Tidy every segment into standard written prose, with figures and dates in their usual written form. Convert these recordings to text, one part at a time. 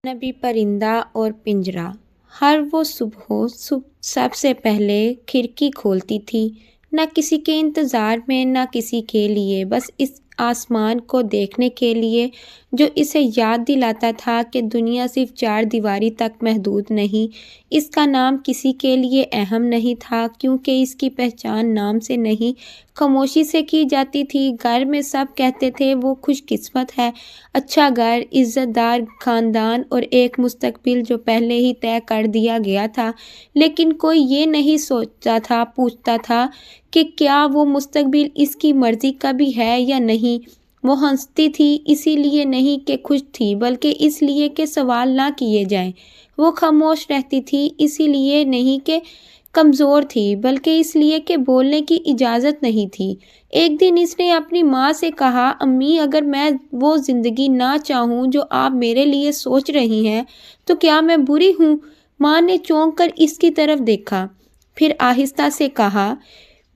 نبی پرندہ اور پنجرہ۔ ہر وہ صبح سب سے پہلے کھڑکی کھولتی تھی، نہ کسی کے انتظار میں نہ کسی کے لیے، بس اس آسمان کو دیکھنے کے لیے جو اسے یاد دلاتا تھا کہ دنیا صرف چار دیواری تک محدود نہیں۔ اس کا نام کسی کے لیے اہم نہیں تھا کیونکہ اس کی پہچان نام سے نہیں خاموشی سے کی جاتی تھی۔ گھر میں سب کہتے تھے وہ خوش قسمت ہے، اچھا گھر، عزت دار خاندان اور ایک مستقبل جو پہلے ہی طے کر دیا گیا تھا، لیکن کوئی یہ نہیں پوچھتا تھا کہ کیا وہ مستقبل اس کی مرضی کا بھی ہے یا نہیں۔ وہ ہنستی تھی اسی لیے نہیں کہ خوش تھی بلکہ اس لیے کہ سوال نہ کیے جائیں۔ وہ خاموش رہتی تھی اسی لیے نہیں کہ کمزور تھی بلکہ اس لیے کہ بولنے کی اجازت نہیں تھی۔ ایک دن اس نے اپنی ماں سے کہا، امی اگر میں وہ زندگی نہ چاہوں جو آپ میرے لیے سوچ رہی ہیں تو کیا میں بری ہوں؟ ماں نے چونک کر اس کی طرف دیکھا، پھر آہستہ سے کہا،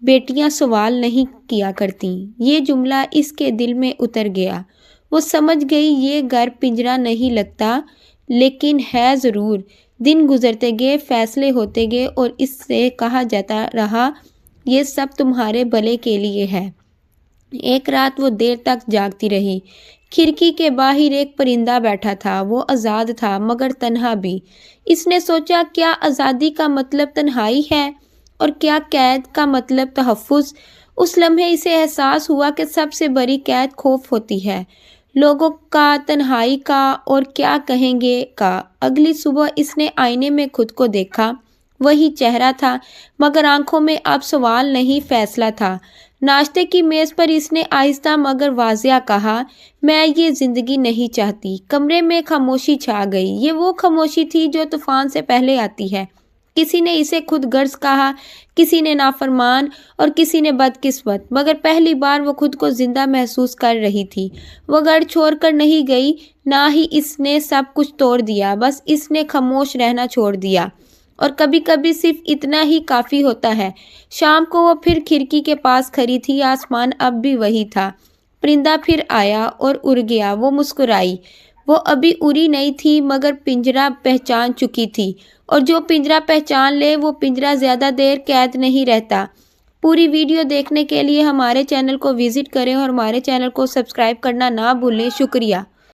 بیٹیاں سوال نہیں کیا کرتیں۔ یہ جملہ اس کے دل میں اتر گیا۔ وہ سمجھ گئی یہ گھر پنجرہ نہیں لگتا لیکن ہے ضرور۔ دن گزرتے گئے، فیصلے ہوتے گئے اور اس سے کہا جاتا رہا یہ سب تمہارے بھلے کے لیے ہے۔ ایک رات وہ دیر تک جاگتی رہی۔ کھڑکی کے باہر ایک پرندہ بیٹھا تھا، وہ آزاد تھا مگر تنہا بھی۔ اس نے سوچا کیا آزادی کا مطلب تنہائی ہے اور کیا قید کا مطلب تحفظ؟ اس لمحے اسے احساس ہوا کہ سب سے بڑی قید خوف ہوتی ہے، لوگوں کا، تنہائی کا اور کیا کہیں گے کا۔ اگلی صبح اس نے آئینے میں خود کو دیکھا، وہی چہرہ تھا مگر آنکھوں میں اب سوال نہیں فیصلہ تھا۔ ناشتے کی میز پر اس نے آہستہ مگر واضح کہا، میں یہ زندگی نہیں چاہتی۔ کمرے میں خاموشی چھا گئی، یہ وہ خاموشی تھی جو طوفان سے پہلے آتی ہے۔ کسی نے اسے خود غرض کہا، کسی نے نافرمان اور کسی نے بدقسمت، مگر پہلی بار وہ خود کو زندہ محسوس کر رہی تھی۔ وہ گھر چھوڑ کر نہیں گئی، نہ ہی اس نے سب کچھ توڑ دیا، بس اس نے خاموش رہنا چھوڑ دیا، اور کبھی کبھی صرف اتنا ہی کافی ہوتا ہے۔ شام کو وہ پھر کھڑکی کے پاس کھڑی تھی، آسمان اب بھی وہی تھا۔ پرندہ پھر آیا اور اڑ گیا، وہ مسکرائی۔ وہ ابھی اڑی نہیں تھی مگر پنجرہ پہچان چکی تھی، اور جو پنجرہ پہچان لے وہ پنجرہ زیادہ دیر قید نہیں رہتا۔ پوری ویڈیو دیکھنے کے لیے ہمارے چینل کو وزٹ کریں اور ہمارے چینل کو سبسکرائب کرنا نہ بھولیں۔ شکریہ۔